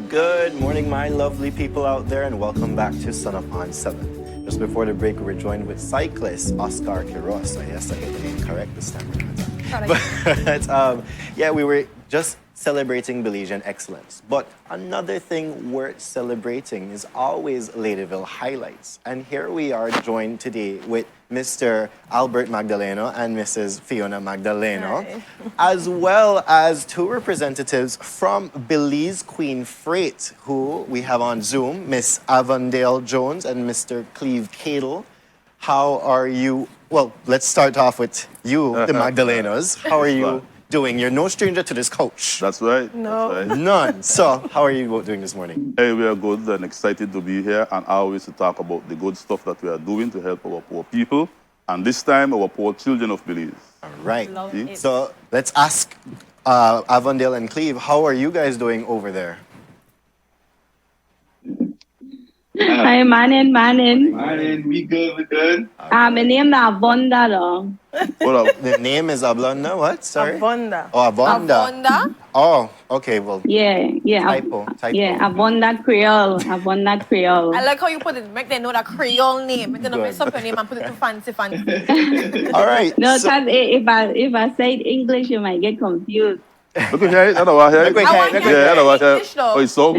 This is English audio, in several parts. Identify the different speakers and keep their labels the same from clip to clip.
Speaker 1: Good morning, my lovely people out there, and welcome back to Sun Up on 7. Just before the break, we were joined with cyclist Oscar Quiroz. So yes, I get the name correct this time around. Yeah, we were just celebrating Belizean excellence. But another thing worth celebrating is always Ladyville highlights. And here we are joined today with Mr. Albert Magdaleno and Mrs. Fiona Magdaleno, as well as two representatives from Belize Queen Freight, who we have on Zoom, Miss Avondale Jones and Mr. Cleave Cadle. How are you? Well, let's start off with you, the Magdalenos. How are you doing? You're no stranger to this coach.
Speaker 2: That's right.
Speaker 3: No.
Speaker 2: That's right.
Speaker 1: None. So, how are you doing this morning?
Speaker 2: Hey, we are good and excited to be here and always to talk about the good stuff that we are doing to help our poor people, and this time our poor children of Belize.
Speaker 1: All right.
Speaker 3: Love it.
Speaker 1: So, let's ask Avondale and Cleave, how are you guys doing over there?
Speaker 4: Hi, morning.
Speaker 5: Morning, we good.
Speaker 4: My name is Avondale.
Speaker 2: What up?
Speaker 1: The name is Ablanda, what? Sorry?
Speaker 3: Avonda.
Speaker 1: Oh, Avonda.
Speaker 3: Avonda?
Speaker 1: Oh, okay, well,
Speaker 4: Yeah.
Speaker 1: typo.
Speaker 4: Yeah, Avonda Creole.
Speaker 3: I like how you put it, make them know that Creole name. Make them
Speaker 1: Good.
Speaker 3: mess up your name and put it to fancy.
Speaker 1: All right.
Speaker 4: No,
Speaker 1: so-
Speaker 4: because if I say it English, you might get confused.
Speaker 2: Look at here. I know what here.
Speaker 1: Look at
Speaker 3: I want
Speaker 1: Look
Speaker 3: to
Speaker 1: at
Speaker 2: Yeah, I know what here.
Speaker 3: English though.
Speaker 2: Oh, it's so.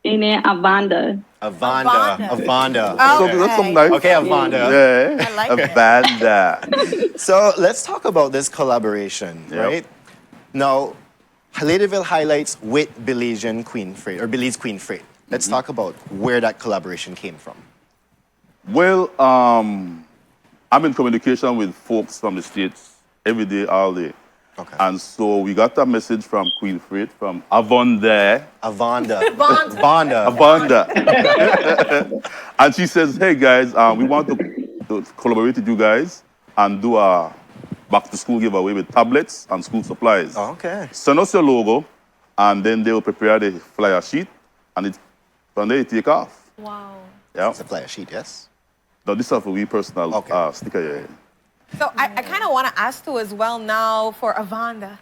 Speaker 4: In it, Avonda.
Speaker 1: Avonda.
Speaker 3: Avonda.
Speaker 1: Avonda.
Speaker 3: Oh,
Speaker 1: Okay.
Speaker 2: That's some nice.
Speaker 1: Okay, Avonda.
Speaker 2: Yeah.
Speaker 3: I like
Speaker 2: a
Speaker 3: it.
Speaker 2: banda.
Speaker 1: So let's talk about this collaboration,
Speaker 2: Yep.
Speaker 1: right? Now, Ladyville highlights with Belizean Queen Freight, or Belize Queen Freight. Let's talk about where that collaboration came from.
Speaker 2: Well, I'm in communication with folks from the States every day, all day.
Speaker 1: Okay.
Speaker 2: And so we got a message from Queen Freight, from Avondale.
Speaker 1: Avonda.
Speaker 3: Avonda.
Speaker 2: Avonda. And she says, hey guys, we want to collaborate with you guys and do a back to school giveaway with tablets and school supplies.
Speaker 1: Oh, okay.
Speaker 2: Send us your logo, and then they will prepare the flyer sheet, and from there you take off.
Speaker 3: Wow.
Speaker 2: Yeah.
Speaker 1: It's a flyer sheet, yes?
Speaker 2: Now this is for we personal
Speaker 1: Okay.
Speaker 2: sticker here.
Speaker 3: So I kind of want to ask too as well now for Avonda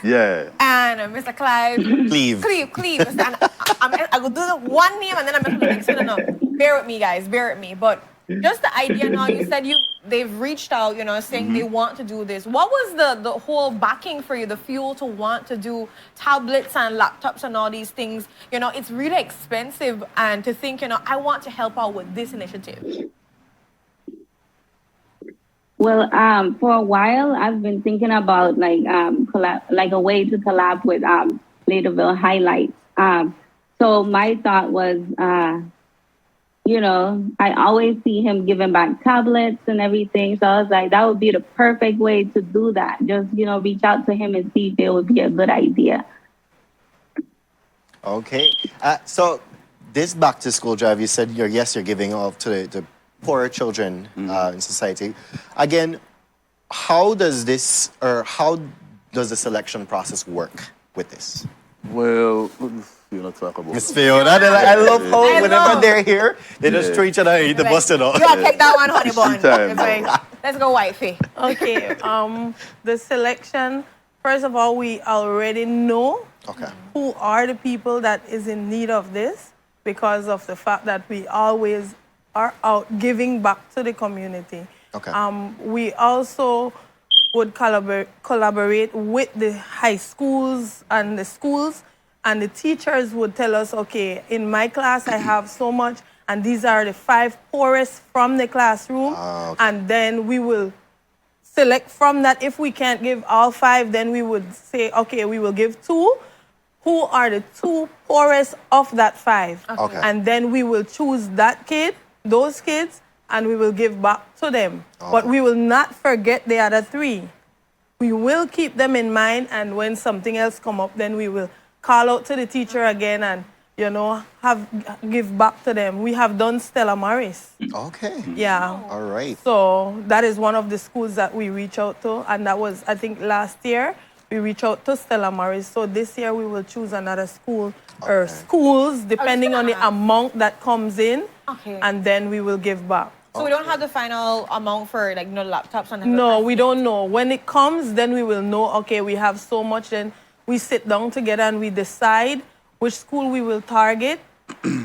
Speaker 2: Yeah.
Speaker 3: and Mr. Clive.
Speaker 1: Cleave.
Speaker 3: Cleave. And I will do the one name and then I'm going to do the next one. No. Bear with me, guys. Bear with me. But just the idea now, you said they've reached out, saying they want to do this. What was the whole backing for you, the fuel to want to do tablets and laptops and all these things? It's really expensive, and to think, I want to help out with this initiative.
Speaker 4: Well, for a while, I've been thinking about like a way to collab with Ladyville Highlights. So my thought was, I always see him giving back tablets and everything. So I was like, that would be the perfect way to do that. Just, reach out to him and see if it would be a good idea.
Speaker 1: Okay. So this back to school drive, you said you're giving off to the poorer children in society. Again, how does the selection process work with this?
Speaker 2: Well, you not talk about.
Speaker 1: Miss Fiona, I love how whenever they're here, they just throw each other the busted off.
Speaker 3: You gotta take that one, honey bun.
Speaker 2: Time.
Speaker 3: It's like, let's go, wifey.
Speaker 6: Okay, the selection, first of all, we already know
Speaker 1: Okay.
Speaker 6: who are the people that is in need of this because of the fact that we always are out giving back to the community.
Speaker 1: Okay.
Speaker 6: We also would collaborate with the high schools and the schools, and the teachers would tell us, okay, in my class I have so much, and these are the 5 poorest from the classroom,
Speaker 1: Okay.
Speaker 6: and then we will select from that. If we can't give all 5, then we would say, okay, we will give 2. Who are the 2 poorest of that 5?
Speaker 1: Okay.
Speaker 6: And then we will choose those kids, and we will give back to them. But we will not forget the other 3. We will keep them in mind, and when something else come up, then we will call out to the teacher again and, give back to them. We have done Stella Maris.
Speaker 1: Okay.
Speaker 6: Yeah.
Speaker 1: All right.
Speaker 6: So that is one of the schools that we reach out to, and that was, I think, last year. We reach out to Stella Maris. So this year we will choose another school or schools, depending on the amount that comes in, and then we will give back.
Speaker 3: So we don't have the final amount for laptops and
Speaker 6: No, we don't know. When it comes, then we will know, okay, we have so much, then we sit down together and we decide which school we will target,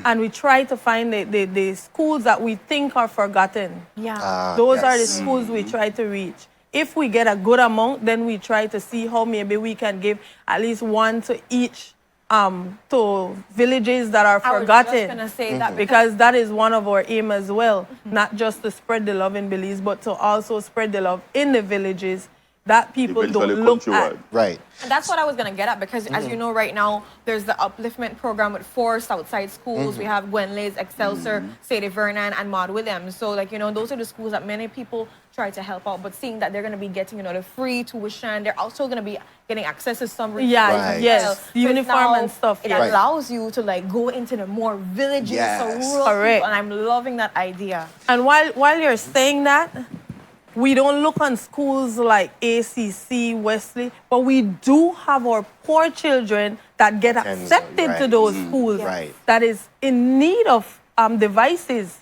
Speaker 6: and we try to find the schools that we think are forgotten.
Speaker 3: Yeah.
Speaker 6: Those are the
Speaker 1: Yes.
Speaker 6: schools we try to reach. If we get a good amount, then we try to see how maybe we can give at least one to each to villages that are
Speaker 3: I was
Speaker 6: forgotten.
Speaker 3: just gonna say that
Speaker 6: Because that is one of our aim as well, not just to spread the love in Belize, but to also spread the love in the villages that people
Speaker 2: Eventually
Speaker 6: don't look at.
Speaker 2: countrywide.
Speaker 1: Right.
Speaker 3: And that's what I was gonna get at because, as you know, right now there's the upliftment program with 4 Southside schools. We have Gwenlays, Excelsior, Sadie Vernon, and Maud Williams. So, like, you know, those are the schools that many people try to help out. But seeing that they're gonna be getting, you know, the free tuition, they're also gonna be getting access to some resources
Speaker 6: Yeah,
Speaker 1: Right.
Speaker 6: yes,
Speaker 3: as well. So
Speaker 6: uniform
Speaker 3: now
Speaker 6: and stuff.
Speaker 3: It
Speaker 6: Yes.
Speaker 1: Right.
Speaker 3: allows you to like go into the more villages,
Speaker 1: Yes.
Speaker 3: so rural
Speaker 6: Correct.
Speaker 3: people, and I'm loving that idea.
Speaker 6: And while you're saying that, we don't look on schools like ACC, Wesley, but we do have our poor children that get
Speaker 1: And,
Speaker 6: accepted to
Speaker 1: right.
Speaker 6: those schools
Speaker 1: Right.
Speaker 6: that is in need of devices.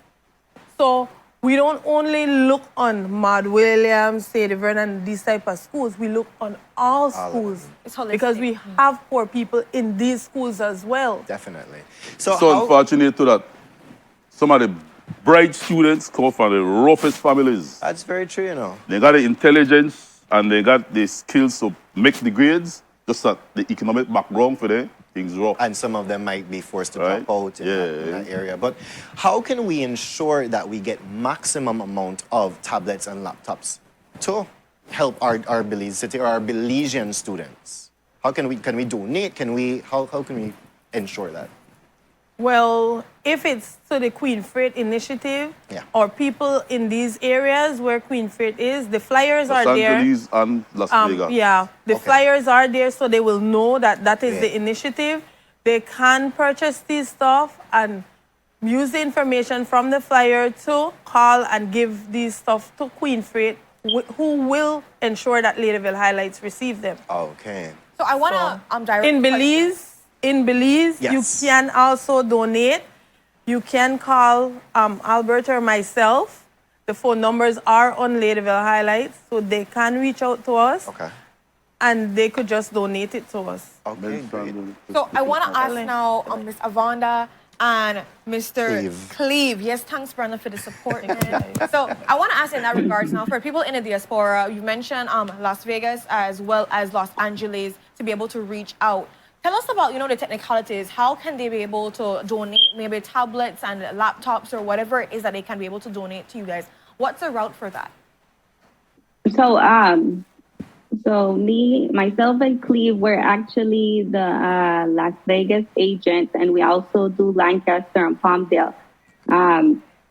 Speaker 6: So we don't only look on Maud Williams, Sadie Vernon, these type of schools. We look on all schools
Speaker 3: It's holistic.
Speaker 6: because we have poor people in these schools as well.
Speaker 1: Definitely. So,
Speaker 2: So
Speaker 1: how,
Speaker 2: unfortunate to that some of the bright students come from the roughest families.
Speaker 1: that's very true, you know.
Speaker 2: They got the intelligence and they got the skills to make the grades, just that the economic background for them, things rough.
Speaker 1: And some of them might be forced to
Speaker 2: Right.
Speaker 1: drop out in, in that area. But how can we ensure that we get maximum amount of tablets and laptops to help our Belize city or our Belizean students? How can we donate? How can we ensure that?
Speaker 6: Well, if it's to the Queen Freight initiative
Speaker 1: Yeah.
Speaker 6: or people in these areas where Queen Freight is, the flyers
Speaker 2: Los
Speaker 6: are there.
Speaker 2: Angeles and Las Vegas.
Speaker 6: Yeah, the
Speaker 1: Okay.
Speaker 6: flyers are there so they will know that that is
Speaker 1: Yeah.
Speaker 6: the initiative. They can purchase these stuff and use the information from the flyer to call and give these stuff to Queen Freight, who will ensure that Ladyville Highlights receive them.
Speaker 1: Okay.
Speaker 3: So I wanna direct
Speaker 6: In
Speaker 3: a question.
Speaker 6: Belize, you
Speaker 1: Yes.
Speaker 6: can also donate. You can call Albert or myself. The phone numbers are on Ladyville Highlights, so they can reach out to us
Speaker 1: Okay.
Speaker 6: and they could just donate it to us.
Speaker 1: Okay, great.
Speaker 3: So I want to ask now Miss Avondale and Mr.
Speaker 1: Cleave.
Speaker 3: Cleave. Yes, thanks, Brenda, for the support. Man. So I want to ask in that regards now, for people in the diaspora, you mentioned Las Vegas as well as Los Angeles to be able to reach out. Tell us about, you know, the technicalities. How can they be able to donate maybe tablets and laptops or whatever it is that they can be able to donate to you guys? What's the route for that?
Speaker 4: So myself and Cleave, we're actually the Las Vegas agents, and we also do Lancaster and Palmdale.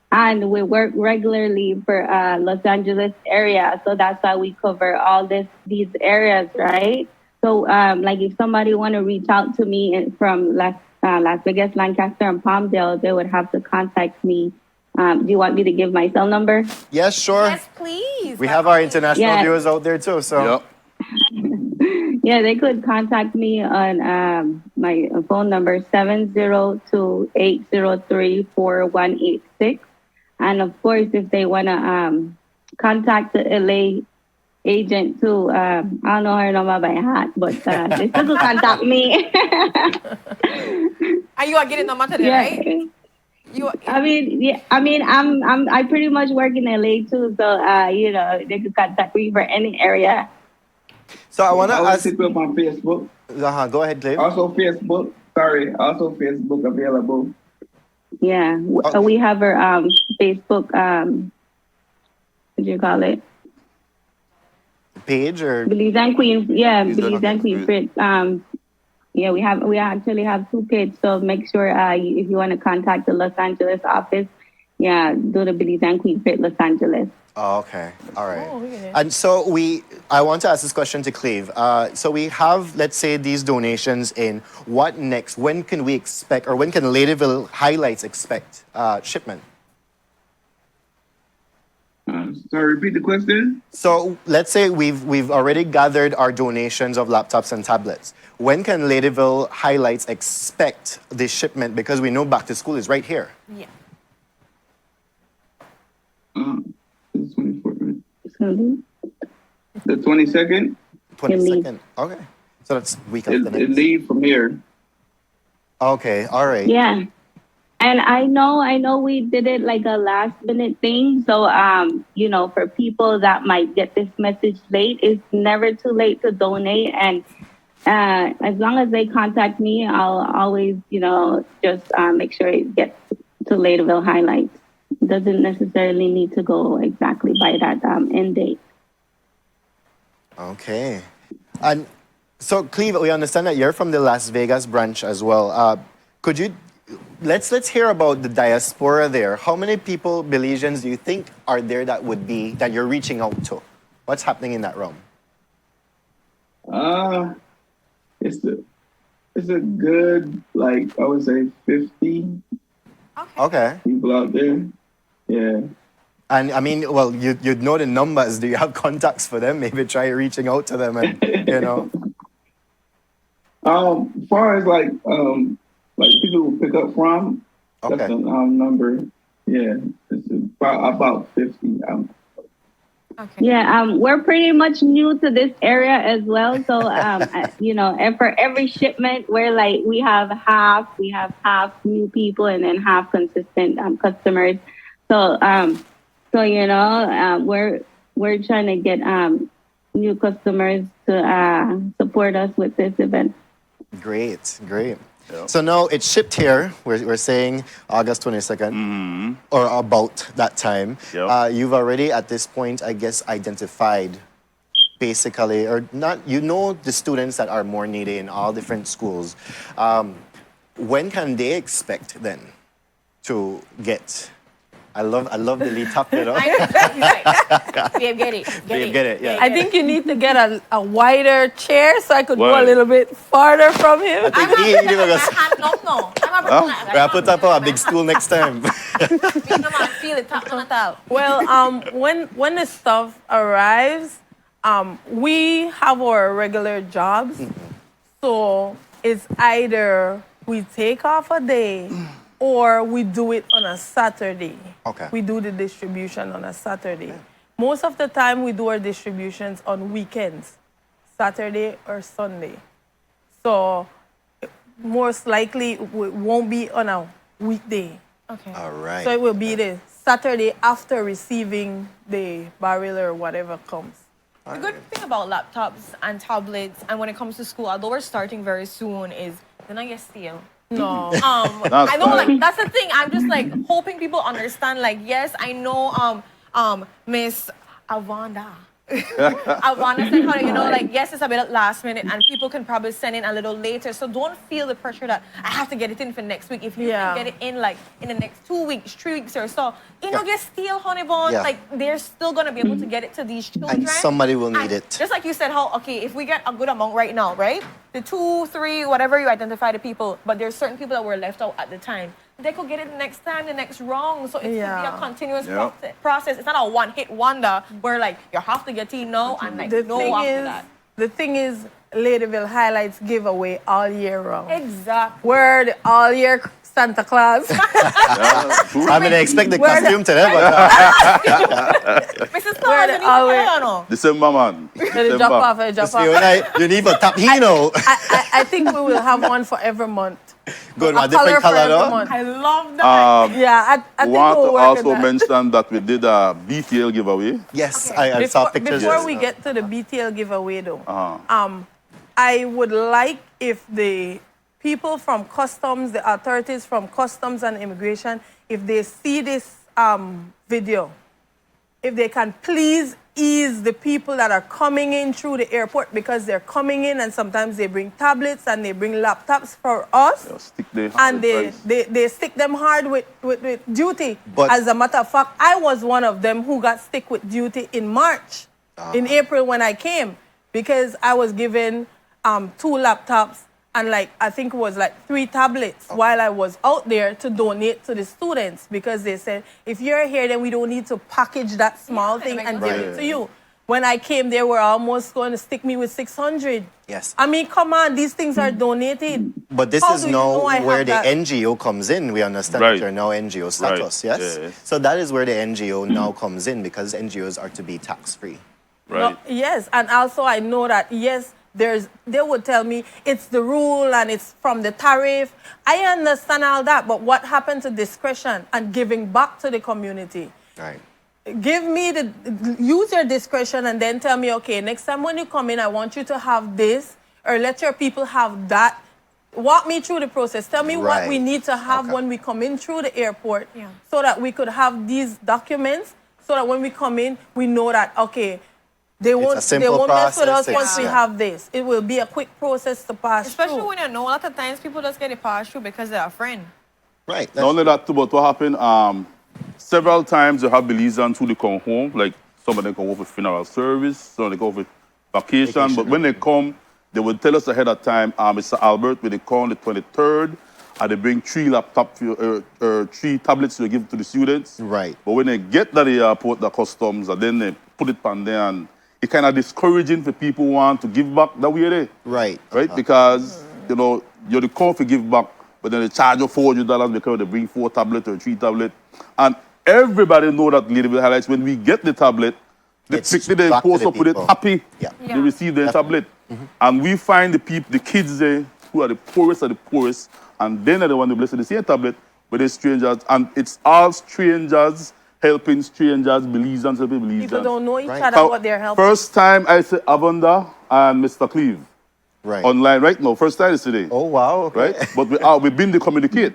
Speaker 4: And we work regularly for Los Angeles area, so that's why we cover all these areas, right? So, like if somebody want to reach out to me from Las Vegas, Lancaster, and Palmdale, they would have to contact me. Do you want me to give my cell number?
Speaker 1: Yes, sure.
Speaker 3: Yes, please.
Speaker 1: We have our international
Speaker 4: Yeah.
Speaker 1: viewers out there too. So
Speaker 2: Yep.
Speaker 4: Yeah, they could contact me on my phone number 702-803-4186. And of course, if they want to contact the LA agent too, I don't know her number by heart, but they still could contact me.
Speaker 3: And you are getting the matter there, right? You are,
Speaker 4: I pretty much work in LA too, so you know, they could contact me for any area.
Speaker 1: So I want to
Speaker 5: I will
Speaker 1: ask.
Speaker 5: hit you up on Facebook.
Speaker 1: Go ahead, Clive.
Speaker 5: Also Facebook. Sorry. Also Facebook available.
Speaker 4: Yeah,
Speaker 1: Okay.
Speaker 4: we have our Facebook. What do you call it?
Speaker 1: Page or
Speaker 4: Belize and Queen. Yeah,
Speaker 2: Belize
Speaker 4: Belize and Queen Freight. Yeah, we actually have 2 pages. So make sure if you want to contact the Los Angeles office, yeah, do the Belize and Queen Freight Los Angeles.
Speaker 1: Oh, okay. All right.
Speaker 6: Oh, okay.
Speaker 1: And so I want to ask this question to Cleave. So we have, let's say, these donations in. What next? When can we expect, or when can Ladyville Highlights expect shipment?
Speaker 5: Sorry, repeat the question.
Speaker 1: So let's say we've already gathered our donations of laptops and tablets. When can Ladyville Highlights expect this shipment? Because we know back to school is right here.
Speaker 3: yeah.
Speaker 5: The 24th, right?
Speaker 4: So,
Speaker 5: The 22nd.
Speaker 1: 22nd. Okay. So that's week after
Speaker 5: It
Speaker 1: next.
Speaker 5: leave from here.
Speaker 1: Okay, all right.
Speaker 4: Yeah. And I know we did it like a last minute thing. So, you know, for people that might get this message late, it's never too late to donate. And as long as they contact me, I'll always, you know, just make sure it gets to Ladyville highlights. It doesn't necessarily need to go exactly by that end date.
Speaker 1: Okay. And so, Cleave, we understand that you're from the Las Vegas branch as well. Could you let's hear about the diaspora there. How many people, Belizeans, do you think are there that you're reaching out to? What's happening in that realm?
Speaker 5: It's a good, like, I would say 50
Speaker 1: Okay.
Speaker 5: people out there. Yeah.
Speaker 1: And I mean, well, you'd know the numbers. Do you have contacts for them? Maybe try reaching out to them and, you know.
Speaker 5: As far as like people who pick up from,
Speaker 1: Okay.
Speaker 5: that's the number. Yeah, it's about 50.
Speaker 3: Okay.
Speaker 4: Yeah, we're pretty much new to this area as well. So, you know, and for every shipment, we have half new people and then half consistent customers. So, you know, we're trying to get new customers to support us with this event.
Speaker 1: Great, great.
Speaker 2: Yep.
Speaker 1: So now it's shipped here. We're saying August 22nd, or about that time.
Speaker 2: Yep.
Speaker 1: You've already, at this point, I guess, identified basically, or not, you know the students that are more needy in all different schools. When can they expect then to get? I love the lead top it up.
Speaker 3: Babe, get it.
Speaker 1: Get it, yeah.
Speaker 6: I think you need to get a wider chair so I could go a
Speaker 2: Why?
Speaker 6: little bit farther from him.
Speaker 1: I think he was
Speaker 3: My hand up now.
Speaker 1: I put up a big stool next time.
Speaker 3: Feel it, tap on it out.
Speaker 6: Well, when the stuff arrives, we have our regular jobs. So it's either we take off a day or we do it on a Saturday.
Speaker 1: Okay.
Speaker 6: We do the distribution on a Saturday. Most of the time we do our distributions on weekends, Saturday or Sunday. So most likely it won't be on a weekday.
Speaker 3: Okay.
Speaker 1: All right.
Speaker 6: So it will be the Saturday after receiving the barrel or whatever comes.
Speaker 3: The good thing about laptops and tablets, and when it comes to school, although we're starting very soon, is they're not get stale.
Speaker 6: No.
Speaker 3: I know,
Speaker 2: fine.
Speaker 3: like, that's the thing. I'm just like hoping people understand. Like, yes, I know, Miss Avondale. Avondale said, how, you know, like, yes, it's a bit last minute, and people can probably send in a little later. So don't feel the pressure that I have to get it in for next week. If you can get it in, like, in the next 2 weeks, 3 weeks or so, you know, get steel, honey bun.
Speaker 1: Yeah.
Speaker 3: Like, they're still gonna be able to get it to these children.
Speaker 1: And somebody will need
Speaker 3: And
Speaker 1: it.
Speaker 3: Just like you said, if we get a good amount right now, right? The 2, 3, whatever you identify the people, but there's certain people that were left out at the time. They could get it the next time, the next wrong. So it should be a continuous process. It's not a one-hit wonder where, like, you have to get in now and, like, no after that.
Speaker 6: The thing is, Ladyville highlights giveaway all year round.
Speaker 3: Exactly.
Speaker 6: We're the all year Santa Claus.
Speaker 1: I mean, I expect the
Speaker 6: Where the-
Speaker 1: costume today, but
Speaker 3: Mrs. Claus, you need to know.
Speaker 2: December, man.
Speaker 6: They drop off, they drop off.
Speaker 1: Fiona, you need a tapino.
Speaker 6: I think we will have one for every month.
Speaker 1: Good
Speaker 6: A
Speaker 1: one, different
Speaker 6: for
Speaker 1: color,
Speaker 6: every
Speaker 1: though.
Speaker 6: month.
Speaker 3: I love that.
Speaker 6: Yeah, I think
Speaker 2: Want
Speaker 6: we'll
Speaker 2: to
Speaker 6: work
Speaker 2: also
Speaker 6: on that.
Speaker 2: mention that we did a BTL giveaway.
Speaker 1: Yes, I saw pictures.
Speaker 6: Before
Speaker 1: yes.
Speaker 6: we get to the BTL giveaway, though,
Speaker 2: Uh-huh.
Speaker 6: I would like if the people from customs, the authorities from customs and immigration, if they see this video, if they can please ease the people that are coming in through the airport, because they're coming in and sometimes they bring tablets and they bring laptops for us.
Speaker 2: Yeah, stick the
Speaker 6: And
Speaker 2: price.
Speaker 6: they stick them hard with duty.
Speaker 1: But-
Speaker 6: As a matter of fact, I was one of them who got stick with duty in March, in April when I came, because I was given 2 laptops and I think it was 3 tablets while I was out there to donate to the students, because they said, if you're here, then we don't need to package that small thing and give it to you. When I came, they were almost going to stick me with 600.
Speaker 1: Yes.
Speaker 6: I mean, come on, these things are donated.
Speaker 1: But this
Speaker 6: How
Speaker 1: is
Speaker 6: do you
Speaker 1: now
Speaker 6: know I
Speaker 1: where
Speaker 6: have
Speaker 1: the
Speaker 6: that?
Speaker 1: NGO comes in. We understand
Speaker 2: Right.
Speaker 1: that you're now NGO status,
Speaker 2: Right.
Speaker 1: yes?
Speaker 2: Yeah.
Speaker 1: So that is where the NGO now comes in, because NGOs are to be tax-free.
Speaker 2: Right.
Speaker 6: No, yes, and also I know that, yes, they would tell me it's the rule and it's from the tariff. I understand all that, but what happened to discretion and giving back to the community?
Speaker 1: Right.
Speaker 6: Use your discretion and then tell me, okay, next time when you come in, I want you to have this, or let your people have that. Walk me through the process. Tell me what we need to have when we come in through the airport, so that we could have these documents, so that when we come in, we know that, okay, they won't mess with us once we have this. It will be a quick process to pass
Speaker 3: Especially
Speaker 6: through.
Speaker 3: when you know a lot of times people just get it passed through because they're a friend.
Speaker 1: Right.
Speaker 2: Not only that, too, but what happened, several times you have Belizeans who they come home, like some of them come home for funeral service, some of them come for vacation, but when they come, they will tell us ahead of time, Mr. Albert, when they come on the 23rd, and they bring 3 tablets to give to the students.
Speaker 1: Right.
Speaker 2: But when they get to the airport, the customs, and then they put it on there, and it's kind of discouraging for people who want to give back that way there.
Speaker 1: Right.
Speaker 2: Right? Because, you know, you're the call for give back, but then they charge you $400 because they bring 4 tablets or 3 tablets. And everybody know that Ladyville highlights, when we get the tablet, they post up with it happy. They receive their tablet. And we find the kids there who are the poorest of the poorest, and then are the one who bless the same tablet, but they're strangers. And it's all strangers helping strangers, Belizeans helping Belizeans.
Speaker 6: People don't know each other, what they're helping.
Speaker 2: First time I say Avondale and Mr. Cleave.
Speaker 1: Right.
Speaker 2: Online right now. First time is today.
Speaker 1: Oh, wow. Okay.
Speaker 2: Right? But we've been to communicate.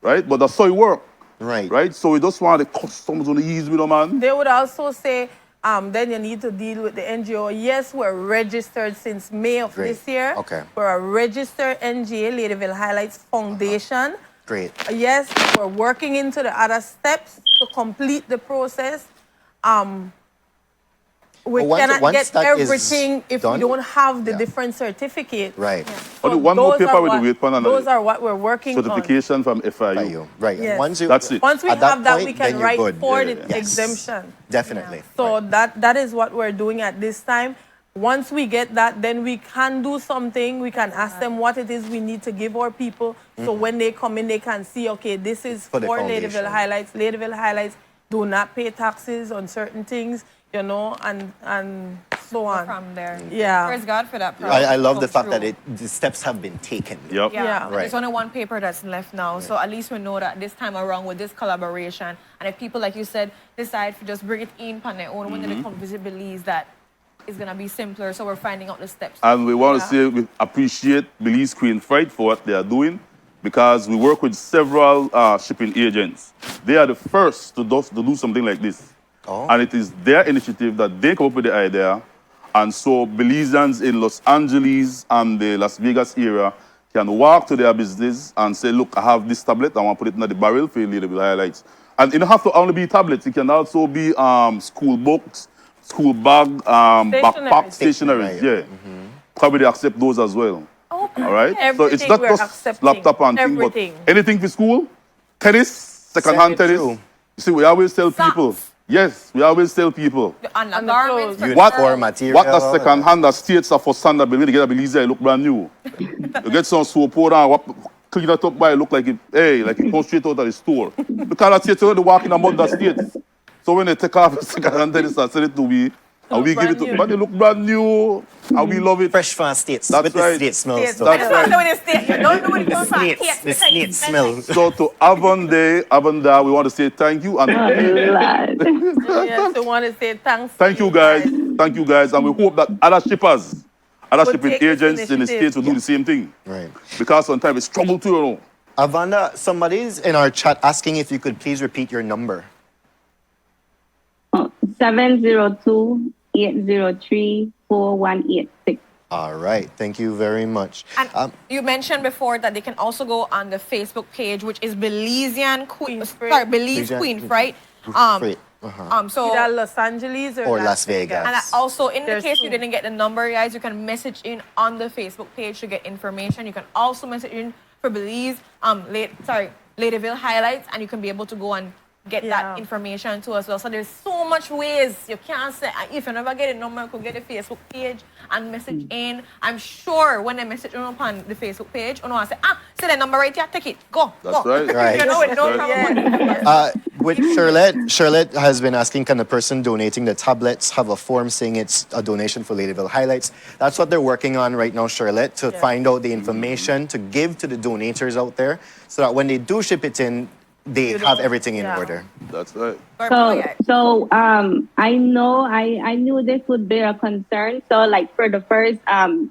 Speaker 2: Right? But that's how it works.
Speaker 1: Right.
Speaker 2: Right? So we just want the customs on the ease with them, man.
Speaker 6: They would also say, then you need to deal with the NGO. Yes, we're registered since May of this year.
Speaker 1: Okay.
Speaker 6: We're a registered NGA, Ladyville Highlights Foundation.
Speaker 1: Great.
Speaker 6: Yes, we're working into the other steps to complete the process. We cannot get everything if we don't have the different certificate.
Speaker 1: Right.
Speaker 2: Only one more paper with the weight pan and
Speaker 6: those are what we're working
Speaker 2: certification from FIU.
Speaker 1: Right.
Speaker 6: Yes.
Speaker 2: That's it.
Speaker 6: Once we
Speaker 1: At
Speaker 6: have that,
Speaker 1: point,
Speaker 6: we can
Speaker 1: then
Speaker 6: write
Speaker 1: you're good.
Speaker 6: for the
Speaker 1: Yes.
Speaker 6: exemption.
Speaker 1: Definitely.
Speaker 6: So that is what we're doing at this time. Once we get that, then we can do something. We can ask them what it is we need to give our people. So when they come in, they can see, okay, this is for Ladyville Highlights. Ladyville Highlights do not pay taxes on certain things, you know, and so on.
Speaker 3: From there.
Speaker 6: Yeah.
Speaker 3: Praise God for that.
Speaker 1: I love the fact that the steps have been taken.
Speaker 2: Yep.
Speaker 3: Yeah,
Speaker 1: Right.
Speaker 3: there's only one paper that's left now, so at least we know that this time around with this collaboration, and if people, like you said, decide to just bring it in on their own when they come visit Belize, that it's gonna be simpler. So we're finding out the steps.
Speaker 2: And we want to say we appreciate Belize Queen Freight for what they are doing, because we work with several shipping agents. They are the first to do something like this. And it is their initiative that they come up with the idea. And so Belizeans in Los Angeles and the Las Vegas area can walk to their business and say, look, I have this tablet, I want to put it in the barrel for Ladyville Highlights. And it don't have to only be tablets, it can also be school books, school bag, backpack, stationaries. Yeah. Probably they accept those as well. All right? So it's not just laptop and thing, but anything for school, tennis, second-hand tennis. You see, we always tell people, yes, we always tell people,
Speaker 3: Undergarments,
Speaker 1: uniform material.
Speaker 2: what a second-hand that states are for standard, but when you get a Belize, it look brand new. You get some soap powder, clean it up by it look like it, hey, like it comes straight out of the store. Because that states, they walk in among the states. So when they take off a second-hand tennis and send it to me, and we give it to, but they look brand new, and we love it.
Speaker 1: Fresh from States.
Speaker 2: That's
Speaker 1: with
Speaker 2: right.
Speaker 1: the State smell.
Speaker 2: That's
Speaker 1: stuff.
Speaker 2: right.
Speaker 3: You don't know what it
Speaker 1: The
Speaker 3: comes from.
Speaker 1: State smell.
Speaker 2: So to Avondale, we want to say thank you. And
Speaker 6: Yes, we want to say thanks.
Speaker 2: thank you guys. Thank you guys. And we hope that other shippers, other
Speaker 6: Will
Speaker 2: shipping
Speaker 6: take this
Speaker 2: agents in the
Speaker 6: initiative.
Speaker 2: States will do the same thing.
Speaker 1: Right.
Speaker 2: Because sometimes it's trouble too, you know.
Speaker 1: Avanda, somebody's in our chat asking if you could please repeat your number.
Speaker 4: 702-803-4186.
Speaker 1: All right. Thank you very much.
Speaker 3: And you mentioned before that they can also go on the Facebook page, which is Belize Queen Freight.
Speaker 1: Freight.
Speaker 3: So
Speaker 6: Either Los Angeles
Speaker 1: Or Las Vegas.
Speaker 3: and also, in the
Speaker 6: There's
Speaker 3: case
Speaker 6: two.
Speaker 3: you didn't get the number, guys, you can message in on the Facebook page to get information. You can also message in for Belize, Ladyville Highlights, and you can be able to go and get that information to us well. So there's so much ways you can't say. If you never get it, number, you could get a Facebook page and message in. I'm sure when they message on the Facebook page, you know, I say, see the number right here, take it, go.
Speaker 2: That's
Speaker 3: go.
Speaker 2: right.
Speaker 3: You know, with no problem.
Speaker 1: With Charlotte has been asking, can the person donating the tablets have a form saying it's a donation for Ladyville Highlights? That's what they're working on right now, Charlotte, to find out the information to give to the donators out there so that when they do ship it in, they have everything in order.
Speaker 2: That's right.
Speaker 4: So I knew this would be a concern. So like for the first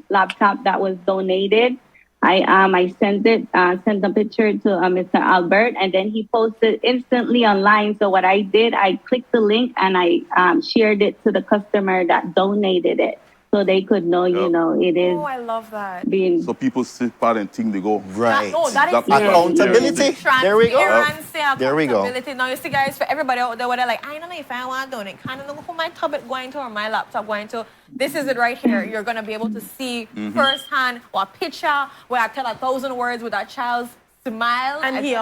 Speaker 4: laptop that was donated, I sent a picture to Mr. Albert, and then he posted instantly online. So what I did, I clicked the link and I shared it to the customer that donated it, so they could know, you know, it is.
Speaker 3: Oh, I love that.
Speaker 2: So people sit part and think they go.
Speaker 1: Right.
Speaker 3: That is
Speaker 1: accountability. There we go.
Speaker 3: There we go. Now, you see, guys, for everybody out there, where they're like, I don't know if I want to donate, kind of know who my tablet going to or my laptop going to. This is it right here. You're going to be able to see firsthand what picture, where I tell 1,000 words with a child's smile.
Speaker 6: And he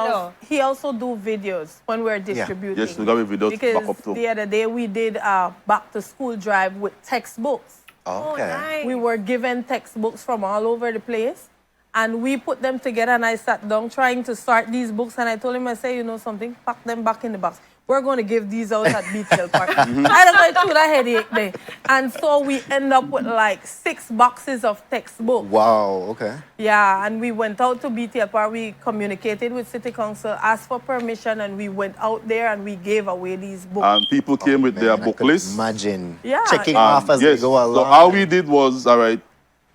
Speaker 6: also do videos when we're distributing.
Speaker 2: Yes, we got videos
Speaker 6: because
Speaker 2: back up too.
Speaker 6: The other day we did a back to school drive with textbooks.
Speaker 1: Okay.
Speaker 3: Nice.
Speaker 6: We were given textbooks from all over the place, and we put them together, and I sat down trying to sort these books, and I told him, I say, you know something, pack them back in the box. We're going to give these out at BTL Park. I don't go through that headache there. And so we end up with like 6 boxes of textbooks.
Speaker 1: Wow, okay.
Speaker 6: Yeah, and we went out to BTL Park. We communicated with City Council, asked for permission, and we went out there and we gave away these books.
Speaker 2: And people came with their book list.
Speaker 1: Imagine.
Speaker 6: Yeah.
Speaker 1: Checking off as they go along.
Speaker 2: So all we did was, all right,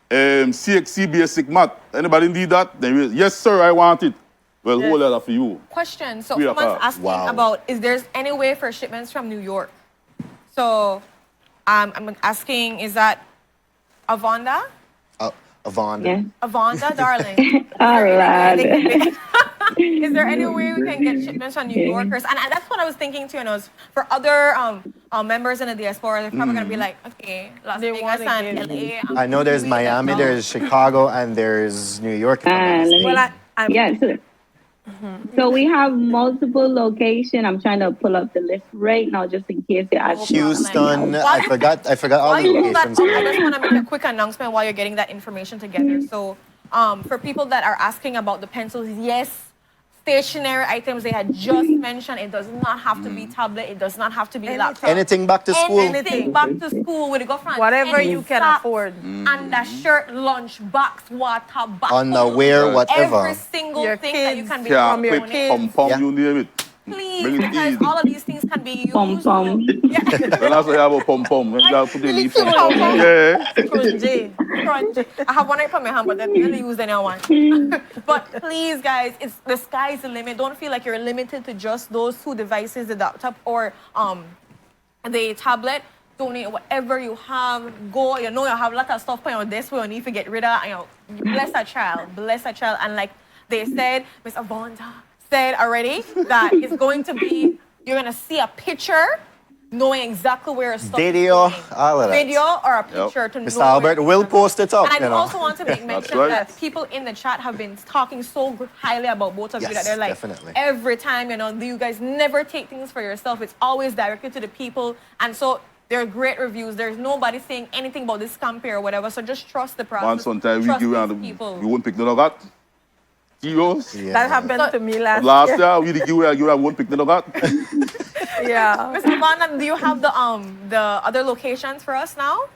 Speaker 2: CXC basic math. Anybody need that? Then we, yes, sir, I want it. Well, hold that up for you.
Speaker 3: Question. So
Speaker 2: We
Speaker 3: someone's
Speaker 2: are
Speaker 3: asking about, is there any way for shipments from New York? So I'm asking, is that Avondale?
Speaker 1: Avondale.
Speaker 4: Yeah.
Speaker 3: Avondale, darling. Is there any way we can get shipments from New Yorkers? And that's what I was thinking too. And was for other members in the diaspora, they're probably gonna be like, okay, Las Vegas and LA.
Speaker 1: I know there's Miami, there's Chicago, and there's New York.
Speaker 4: So we have multiple locations. I'm trying to pull up the list right now just in case they ask.
Speaker 1: Houston. I forgot all the locations.
Speaker 3: I just want to make a quick announcement while you're getting that information together. So for people that are asking about the pencils, yes, stationary items they had just mentioned, it does not have to be tablet, it does not have to be laptop.
Speaker 1: Anything back to school.
Speaker 3: Anything back to school with go from
Speaker 6: whatever you can afford.
Speaker 3: And the shirt, lunch box, water bottle.
Speaker 1: Underwear, whatever.
Speaker 3: Every single
Speaker 6: Your
Speaker 3: thing
Speaker 6: kids,
Speaker 3: that you can be
Speaker 6: from your
Speaker 3: donating.
Speaker 6: kids.
Speaker 2: Pom, you name it.
Speaker 3: Please,
Speaker 2: Bring it
Speaker 3: because
Speaker 2: easy.
Speaker 3: all of these things can be used.
Speaker 4: Pom pom.
Speaker 3: Yeah.
Speaker 2: Then that's why you have a pom. You gotta put in the
Speaker 3: Pom
Speaker 2: pom.
Speaker 3: pom.
Speaker 2: Yeah.
Speaker 3: Crunch. I have one right for my hand, but then I'm gonna use the other one. But please, guys, it's the sky's the limit. Don't feel like you're limited to just those 2 devices, the laptop or the tablet. Donate whatever you have. Go. You know you have a lot of stuff on your desk where you need to get rid of. And, you know, bless a child. And like they said, Miss Avondale said already that it's going to be. You're gonna see a picture, knowing exactly where stuff
Speaker 1: Video,
Speaker 3: is going.
Speaker 1: all of that.
Speaker 3: Video or a picture to know.
Speaker 1: Mr. Albert will post it up.
Speaker 3: And I also want to make mention
Speaker 2: right.
Speaker 3: that people in the chat have been talking so highly about both of you that they're like,
Speaker 1: definitely.
Speaker 3: every time, you know, you guys never take things for yourself. It's always directed to the people. And so they're great reviews. There's nobody saying anything about this compare or whatever. So just trust the process.
Speaker 2: Once sometimes we
Speaker 3: Trust
Speaker 2: give
Speaker 3: these
Speaker 2: around
Speaker 3: people.
Speaker 2: we won't pick none of that. Kilos.
Speaker 1: Yeah.
Speaker 6: That happened to me last
Speaker 2: Year we give I won't pick none of that.
Speaker 6: Yeah.
Speaker 3: Mr. Vanna, do you have the other locations for us now?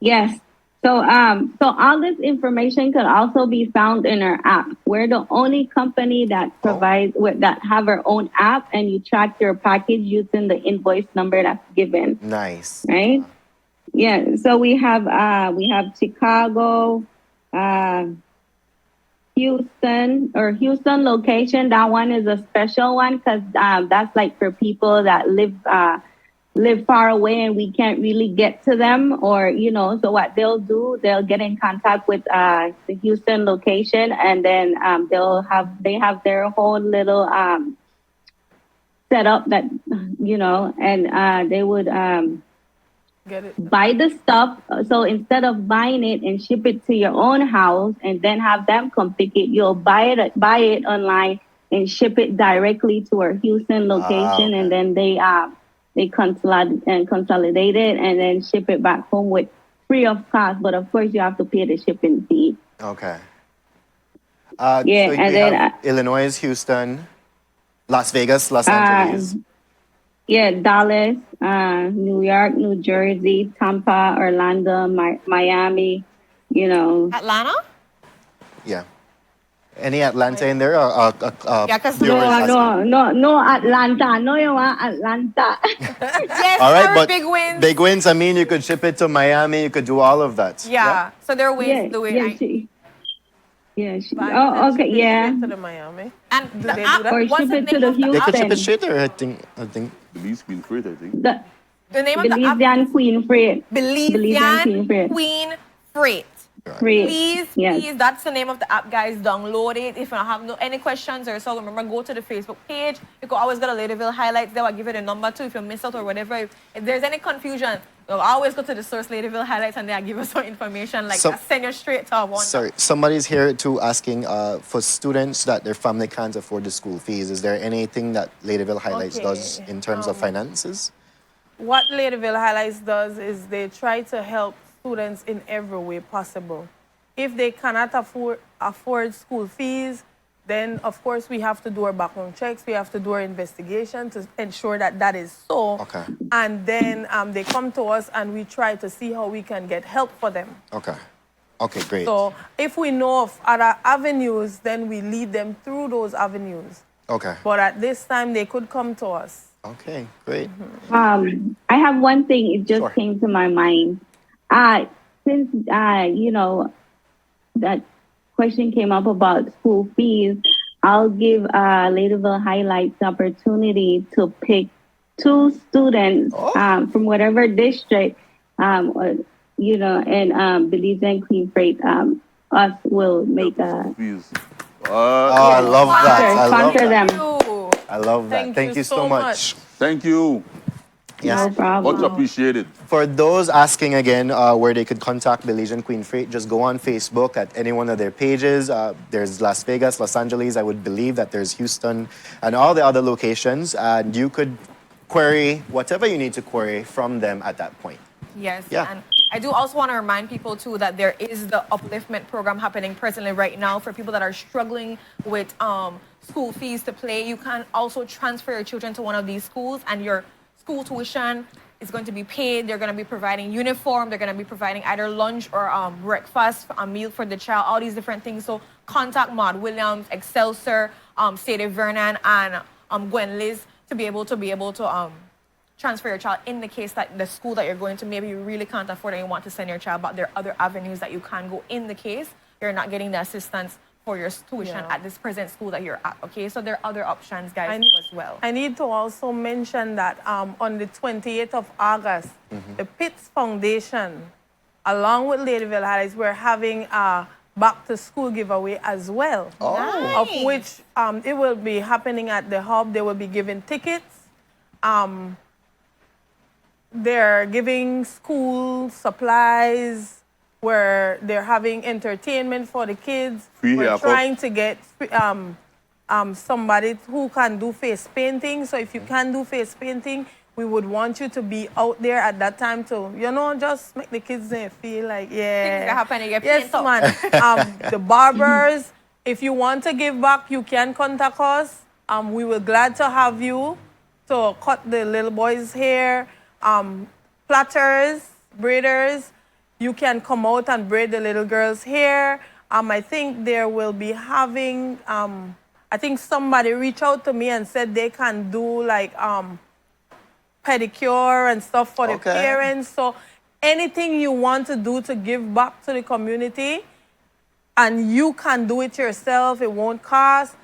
Speaker 4: Yes. So all this information could also be found in our app. We're the only company that provides that have our own app, and you track your package using the invoice number that's given.
Speaker 1: Nice.
Speaker 4: Right? Yeah. So we have Chicago, Houston location. That one is a special one because that's like for people that live far away and we can't really get to them, or so what they'll do, they'll get in contact with the Houston location, and then they have their whole little setup that and they would
Speaker 6: Get it.
Speaker 4: buy the stuff. So instead of buying it and ship it to your own house and then have them come pick it, you'll buy it online, and ship it directly to our Houston location, and then they consolidate it and then ship it back home with free of cost. But of course, you have to pay the shipping fee.
Speaker 1: Okay.
Speaker 4: Yeah,
Speaker 1: so you
Speaker 4: and then
Speaker 1: have Illinois, Houston, Las Vegas, Los Angeles.
Speaker 4: yeah, Dallas, New York, New Jersey, Tampa, Orlando, Miami. You know.
Speaker 3: Atlanta?
Speaker 1: Yeah. Any Atlanta in there? Or,
Speaker 3: Yeah, 'cause
Speaker 4: No, Atlanta. No, you want Atlanta.
Speaker 3: Yes,
Speaker 1: All right,
Speaker 3: sir,
Speaker 1: but
Speaker 3: big wins.
Speaker 1: big wins. I mean, you could ship it to Miami. You could do all of that.
Speaker 3: Yeah. So there are ways
Speaker 4: Yeah,
Speaker 3: to do it.
Speaker 6: But
Speaker 4: Oh, okay,
Speaker 6: ship it
Speaker 4: yeah.
Speaker 6: straight to the Miami.
Speaker 3: And
Speaker 6: Do
Speaker 3: the
Speaker 6: they do
Speaker 3: app,
Speaker 6: that?
Speaker 4: Or
Speaker 3: what's
Speaker 4: ship
Speaker 3: the
Speaker 4: it to
Speaker 3: name
Speaker 4: the
Speaker 3: of the
Speaker 1: They could
Speaker 3: app?
Speaker 1: ship it
Speaker 4: Houston.
Speaker 1: straight there. I think.
Speaker 2: Belize Queen Freight, I think.
Speaker 3: The name of the app?
Speaker 4: Belize Queen Freight.
Speaker 3: Belize Queen Freight.
Speaker 4: Freight.
Speaker 3: Please, that's the name of the app, guys. Download it. If you have any questions or so, remember, go to the Facebook page. You can always go to Ladyville Highlights there. I'll give you the number too if you miss out or whatever. If there's any confusion, you'll always go to the source Ladyville Highlights and they'll give you some information. Like, I'll send you straight to our one.
Speaker 1: Sorry, somebody's here too asking for students that their family can't afford the school fees. Is there anything that Ladyville Highlights does in terms of finances?
Speaker 6: What Ladyville Highlights does is they try to help students in every way possible. If they cannot afford school fees, then of course we have to do our background checks, we have to do our investigation to ensure that that is so.
Speaker 1: Okay.
Speaker 6: And then they come to us and we try to see how we can get help for them.
Speaker 1: Okay. Okay, great.
Speaker 6: So if we know of other avenues, then we lead them through those avenues.
Speaker 1: Okay.
Speaker 6: But at this time, they could come to us.
Speaker 1: Okay, great.
Speaker 4: I have one thing. It just
Speaker 1: Sure.
Speaker 4: came to my mind. Since you know, that question came up about school fees, I'll give Ladyville Highlights the opportunity to pick 2 students from whatever district, you know, and Belize Queen Freight, us will make a
Speaker 1: I love that. I love
Speaker 4: sponsor
Speaker 1: that.
Speaker 4: them.
Speaker 1: I love that. Thank you so much.
Speaker 2: Thank you.
Speaker 1: Yes.
Speaker 4: No problem.
Speaker 2: Much appreciated.
Speaker 1: For those asking again where they could contact Belize Queen Freight, just go on Facebook at any one of their pages. There's Las Vegas, Los Angeles. I would believe that there's Houston and all the other locations. And you could query whatever you need to query from them at that point.
Speaker 3: Yes.
Speaker 1: Yeah.
Speaker 3: And I do also want to remind people too that there is the upliftment program happening presently right now for people that are struggling with school fees to pay. You can also transfer your children to one of these schools and your school tuition is going to be paid. They're going to be providing uniform. They're going to be providing either lunch or breakfast, a meal for the child, all these different things. So contact Maud Williams, Excelsior, Sadie Vernon, and Gwen Liz to be able to transfer your child in the case that the school that you're going to maybe you really can't afford and you want to send your child, but there are other avenues that you can go in the case you're not getting the assistance for your tuition at this present school that you're at, okay? So there are other options, guys, as well.
Speaker 6: I need to also mention that on the 28th of August, the Pitts Foundation, along with Ladyville Highlights, we're having a back-to-school giveaway as well.
Speaker 1: Oh.
Speaker 3: Nice.
Speaker 6: Of which it will be happening at the hub. They will be giving tickets. They're giving school supplies, where they're having entertainment for the kids.
Speaker 2: Free
Speaker 6: We're
Speaker 2: haircut.
Speaker 6: trying to get somebody who can do face painting. So if you can do face painting, we would want you to be out there at that time to, you know, just make the kids feel like, yeah.
Speaker 3: Things that happen, you get
Speaker 6: Yes,
Speaker 3: paint up.
Speaker 6: man. The barbers, if you want to give back, you can contact us. We will glad to have you to cut the little boys' hair. Platters, braiders, you can come out and braid the little girl's hair. I think there will be having, I think somebody reached out to me and said they can do like pedicure and stuff for the parents. So anything you want to do to give back to the community and you can do it yourself, it won't cost,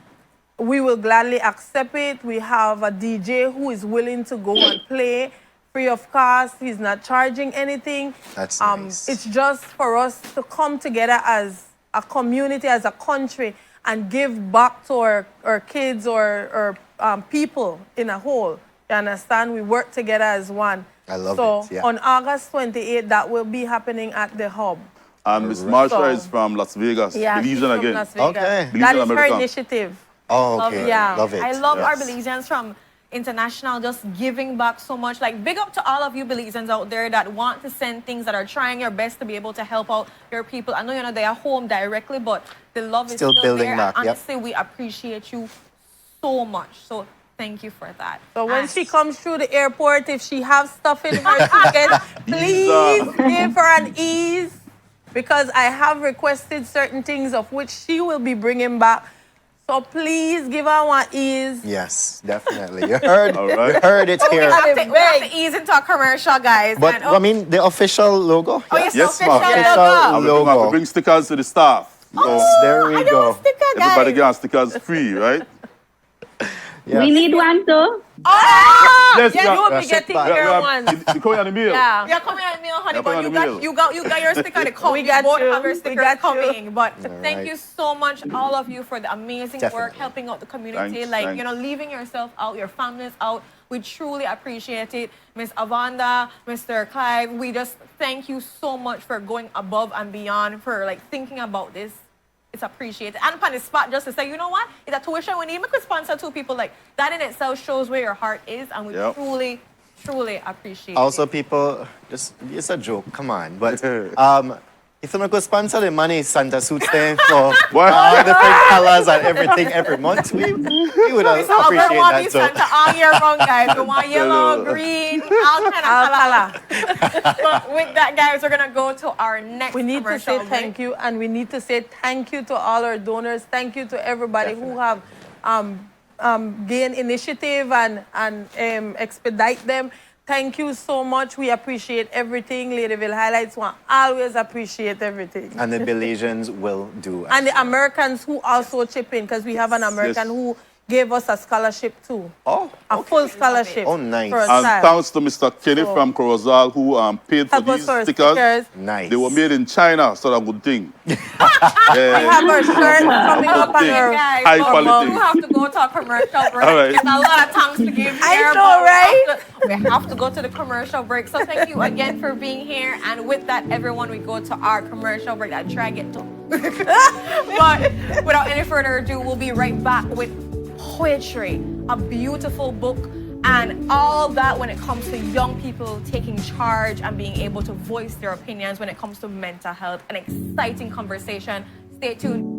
Speaker 6: we will gladly accept it. We have a DJ who is willing to go and play free of cost. He's not charging anything.
Speaker 1: That's nice.
Speaker 6: It's just for us to come together as a community, as a country, and give back to our kids or people in a whole. You understand? We work together as one.
Speaker 1: I love
Speaker 6: it.
Speaker 1: So yeah.
Speaker 6: On August 28th, that will be happening at the hub.
Speaker 2: Miss Marsha
Speaker 6: So-
Speaker 2: is from Las Vegas.
Speaker 6: Yeah,
Speaker 2: Belize
Speaker 6: she's from
Speaker 2: again.
Speaker 6: Las Vegas.
Speaker 1: Okay.
Speaker 2: Belize
Speaker 6: That
Speaker 2: in
Speaker 6: is her
Speaker 2: America.
Speaker 6: initiative.
Speaker 1: Oh, okay.
Speaker 6: Yeah.
Speaker 1: Love it.
Speaker 3: I love our
Speaker 1: Yes.
Speaker 3: Belizeans from international just giving back so much. Like, big up to all of you Belizeans out there that want to send things, that are trying your best to be able to help out your people. I know you're not there home directly, but the love is
Speaker 1: Still
Speaker 3: still
Speaker 1: building
Speaker 3: there.
Speaker 1: back,
Speaker 3: And
Speaker 1: yep.
Speaker 3: honestly, we appreciate you so much. So thank you for that.
Speaker 6: So when
Speaker 3: And
Speaker 6: she comes through the airport, if she has stuff in her ticket, please give her an ease, because I have requested certain things of which she will be bringing back. So please give her one ease.
Speaker 1: Yes, definitely. You heard,
Speaker 2: All right.
Speaker 1: you heard it
Speaker 3: we
Speaker 1: here.
Speaker 3: have to ease into a commercial, guys.
Speaker 1: But
Speaker 3: And,
Speaker 1: I mean, the official logo.
Speaker 3: oh, yes,
Speaker 2: Yes,
Speaker 3: the
Speaker 2: ma'am.
Speaker 3: official
Speaker 1: Official
Speaker 3: logo.
Speaker 2: And we have
Speaker 1: logo.
Speaker 2: to bring stickers to the staff. So
Speaker 1: There
Speaker 3: I
Speaker 1: we
Speaker 3: got a
Speaker 1: go.
Speaker 3: sticker, guys.
Speaker 2: everybody gets stickers free, right?
Speaker 1: Yes.
Speaker 4: We need one too.
Speaker 3: Oh,
Speaker 2: Yes,
Speaker 3: yes,
Speaker 2: ma'am.
Speaker 6: You will be
Speaker 1: Rush it
Speaker 6: getting
Speaker 1: back.
Speaker 6: your one.
Speaker 2: You come in the mail.
Speaker 6: Yeah.
Speaker 3: you're coming at me, honey,
Speaker 2: Yeah,
Speaker 3: but
Speaker 2: put
Speaker 3: you
Speaker 2: it on the
Speaker 3: got,
Speaker 2: mail.
Speaker 3: you got your sticker to come.
Speaker 6: We got
Speaker 3: both
Speaker 6: you.
Speaker 3: have your
Speaker 6: We
Speaker 3: stickers
Speaker 6: got you.
Speaker 3: coming. But thank
Speaker 1: right.
Speaker 3: you so much, all of you, for the amazing work,
Speaker 1: Definitely.
Speaker 3: helping out the community.
Speaker 2: Thanks,
Speaker 3: like,
Speaker 2: thanks.
Speaker 3: you know, leaving yourself out, your families out. We truly appreciate it. Miss Avondale, Mr. Cleave, we just thank you so much for going above and beyond, for like thinking about this. It's appreciated. And upon the spot, just to say, you know what? It's a tuition we need. We could sponsor two people. Like, that in itself shows where your heart is, and we
Speaker 2: Yep.
Speaker 3: truly, truly appreciate
Speaker 1: Also,
Speaker 3: it.
Speaker 1: people, just it's a joke. Come on, but if you could sponsor the money Santa suits them for
Speaker 2: What?
Speaker 1: all different colors and everything every month, we would
Speaker 3: So we
Speaker 1: appreciate
Speaker 3: want
Speaker 1: that.
Speaker 3: me
Speaker 1: So.
Speaker 3: Santa all year round, guys. We want yellow,
Speaker 2: Hello.
Speaker 3: green, all kind of
Speaker 6: All
Speaker 3: color.
Speaker 6: color.
Speaker 3: But with that, guys, we're gonna go to our next.
Speaker 6: We need to
Speaker 3: commercial
Speaker 6: say thank you, and we need to say thank you to all our donors. Thank you to everybody who have gained initiative and expedite them. Thank you so much. We appreciate everything. Ladyville Highlights will always appreciate everything.
Speaker 1: And the Belizeans will do.
Speaker 6: And the Americans who also chip in, because we have an American
Speaker 2: Yes.
Speaker 6: who gave us a scholarship too.
Speaker 1: Oh,
Speaker 6: A full scholarship.
Speaker 1: Oh, nice.
Speaker 6: For a
Speaker 2: And
Speaker 6: child.
Speaker 2: thanks to Mr. Kenny
Speaker 6: So-
Speaker 2: from Corozal who paid for
Speaker 6: Help us
Speaker 2: these
Speaker 6: for
Speaker 2: stickers.
Speaker 1: Nice.
Speaker 2: They were made in China, so that's a good thing.
Speaker 6: We have our shirt coming up on
Speaker 2: Thank
Speaker 6: our...
Speaker 3: Guys,
Speaker 2: High
Speaker 3: but
Speaker 2: quality.
Speaker 3: we have to go to a commercial break.
Speaker 2: All right.
Speaker 3: There's a lot of thanks to give
Speaker 6: I
Speaker 3: here,
Speaker 6: know,
Speaker 3: but
Speaker 6: right?
Speaker 3: we have to go to the commercial break. So thank you again for being here. And with that, everyone, we go to our commercial break. I try to get to. But without any further ado, we'll be right back with poetry, a beautiful book, and all that when it comes to young people taking charge and being able to voice their opinions when it comes to mental health. An exciting conversation. Stay tuned.